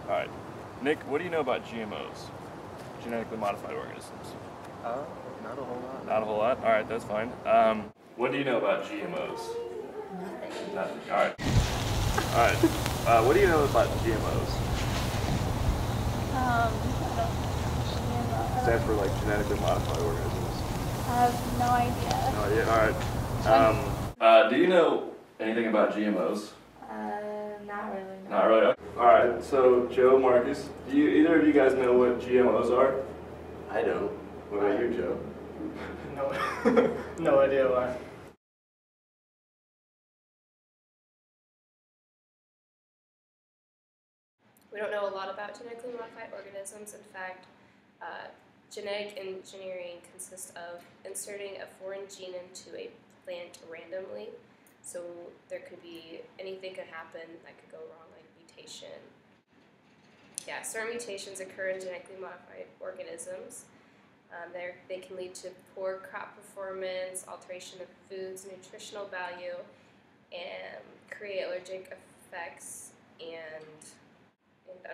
Alright. Nick, what do you know about GMOs? Genetically modified organisms. Not a whole lot. Not a whole lot? Alright, that's fine. What do you know about GMOs? Nothing. Nothing. Alright. Alright. What do you know about GMOs? I don't Stands for like genetically modified organisms. I have no idea. No idea. Alright. Do you know anything about GMOs? Not really. No. Not really. Alright, so Joe, Marcus, do either of you guys know what GMOs are? I don't. What about you, Joe? No, no idea why. We don't know a lot about genetically modified organisms. In fact, genetic engineering consists of inserting a foreign gene into a plant randomly. So anything could happen that could go wrong, like mutation. Yeah, certain mutations occur in genetically modified organisms. They can lead to poor crop performance, alteration of food's nutritional value, and create allergic effects and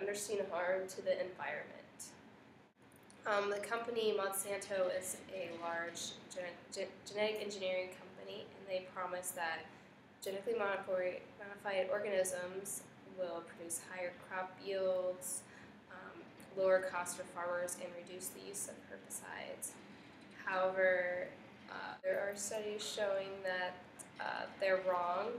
unforeseen harm to the environment. The company Monsanto is a large genetic engineering company, and they promise that genetically modified organisms will produce higher crop yields, lower costs for farmers, and reduce the use of herbicides. However, there are studies showing that they're wrong.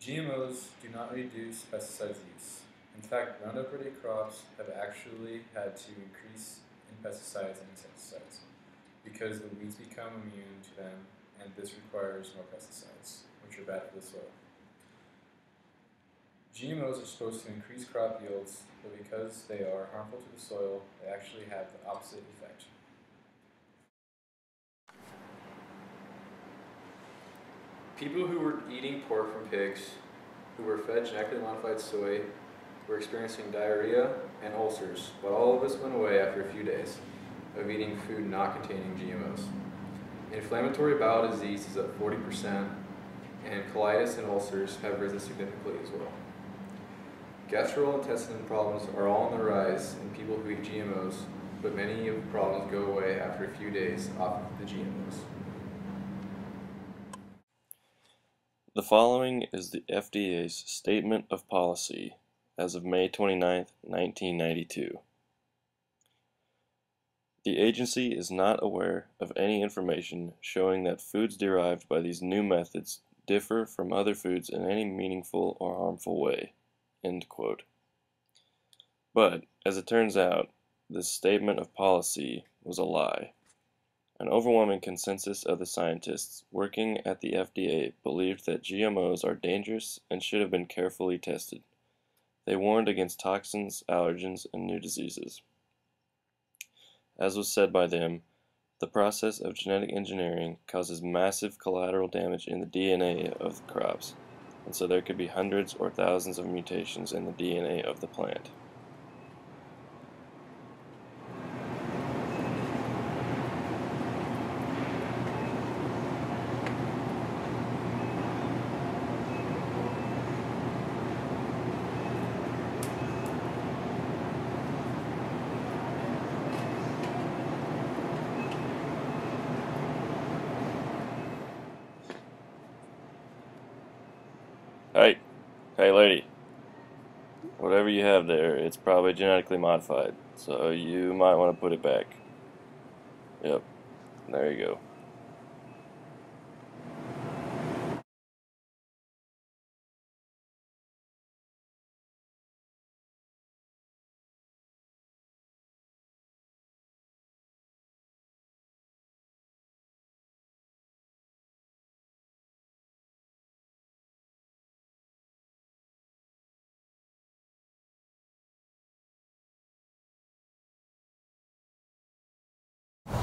GMOs do not reduce pesticides use. In fact, Roundup-Ready crops have actually had to increase in pesticides and insecticides because the weeds become immune to them, and this requires more pesticides, which are bad for the soil. GMOs are supposed to increase crop yields, but because they are harmful to the soil, they actually have the opposite effect. People who were eating pork from pigs, who were fed genetically modified soy, were experiencing diarrhea and ulcers, but all of this went away after a few days of eating food not containing GMOs. Inflammatory bowel disease is up 40%, and colitis and ulcers have risen significantly as well. Gastrointestinal problems are all on the rise in people who eat GMOs, but many of the problems go away after a few days off of the GMOs. The following is the FDA's Statement of Policy as of May 29, 1992. The agency is not aware of any information showing that foods derived by these new methods differ from other foods in any meaningful or harmful way. End quote. But, as it turns out, this statement of policy was a lie. An overwhelming consensus of the scientists working at the FDA believed that GMOs are dangerous and should have been carefully tested. They warned against toxins, allergens, and new diseases. As was said by them, the process of genetic engineering causes massive collateral damage in the DNA of the crops, and so there could be hundreds or thousands of mutations in the DNA of the plant. Hey lady, whatever you have there, it's probably genetically modified, so you might want to put it back. Yep, there you go.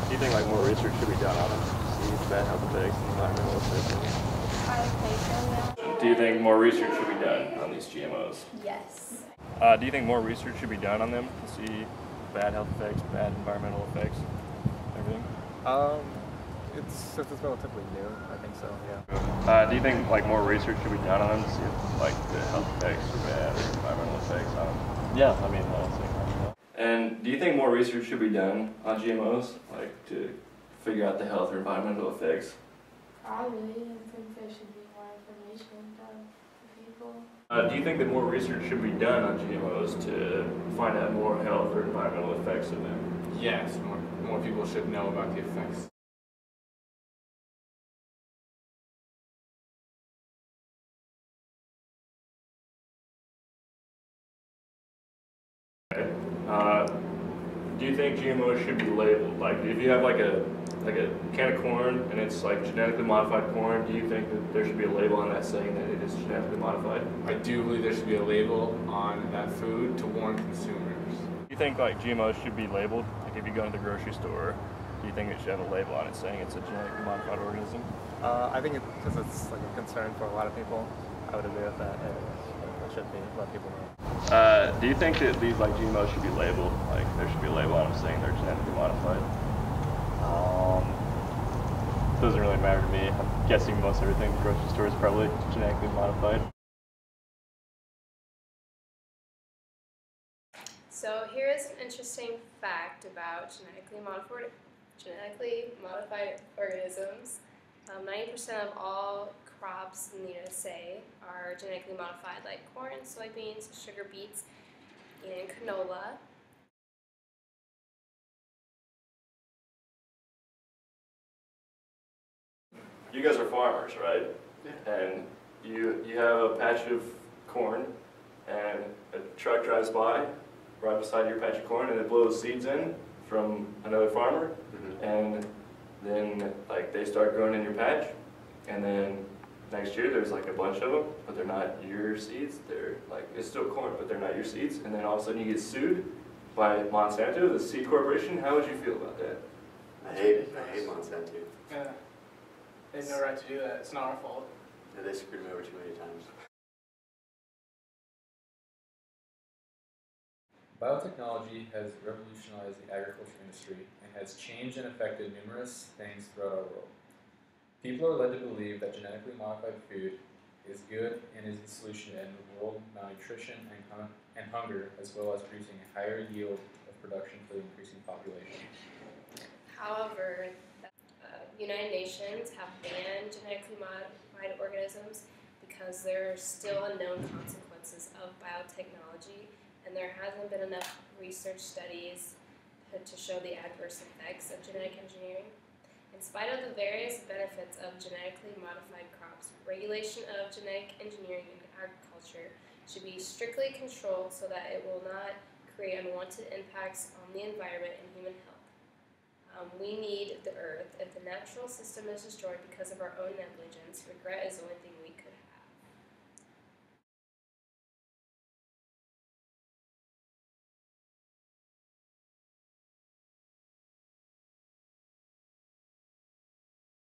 Do you think like more research should be done on them? These bad health effects and environmental effects? I think so, yeah. Do you think more research should be done on these GMOs? Yes. Do you think more research should be done on them to see bad health effects, bad environmental effects, everything? Since it's relatively new, I think so, yeah. Do you think like more research should be done on them to see if like the health effects or bad environmental effects on them? Yeah, I mean, that's And do you think more research should be done on GMOs, like to figure out the health or environmental effects? Probably. I think there should be more information done for people. Do you think that more research should be done on GMOs to find out more health or environmental effects of them? Yes, more people should know about the effects. Do you think GMOs should be labeled? Like, if you have like a can of corn and it's like genetically modified corn, do you think that there should be a label on that saying that it is genetically modified? I do believe there should be a label on that food to warn consumers. Do you think like GMOs should be labeled? Like, if you go to the grocery store, do you think it should have a label on it saying it's a genetically modified organism? I think because it's like a concern for a lot of people, I would agree with that. It should be, let people know. Do you think that these like GMOs should be labeled? Like, there should be a label on them saying they're genetically modified? doesn't really matter to me. I'm guessing most everything at the grocery store is probably genetically modified. So here is an interesting fact about genetically modified organisms. 90% of all crops in the USA are genetically modified, like corn, soybeans, sugar beets, and canola. You guys are farmers, right? Yeah. And you have a patch of corn, and a truck drives by right beside your patch of corn, and it blows seeds in from another farmer, and then like they start growing in your patch, and then next year there's like a bunch of them, but they're not your seeds. They're like, it's still corn, but they're not your seeds. And then all of a sudden you get sued by Monsanto, the seed corporation. How would you feel about that? I hate it. I hate Monsanto. Yeah. They have no right to do that. It's not our fault. Yeah, they screwed me over too many times. Biotechnology has revolutionized the agriculture industry and has changed and affected numerous things throughout our world. People are led to believe that genetically modified food is good and is the solution to end world malnutrition and hunger, as well as producing a higher yield of production for the increasing population. However, United Nations have banned genetically modified organisms because there are still unknown consequences of biotechnology, and there hasn't been enough research studies to show the adverse effects of genetic engineering. In spite of the various benefits of genetically modified crops, regulation of genetic engineering in agriculture should be strictly controlled so that it will not create unwanted impacts on the environment and human health. We need the earth. If the natural system is destroyed because of our own negligence, regret is the only thing we could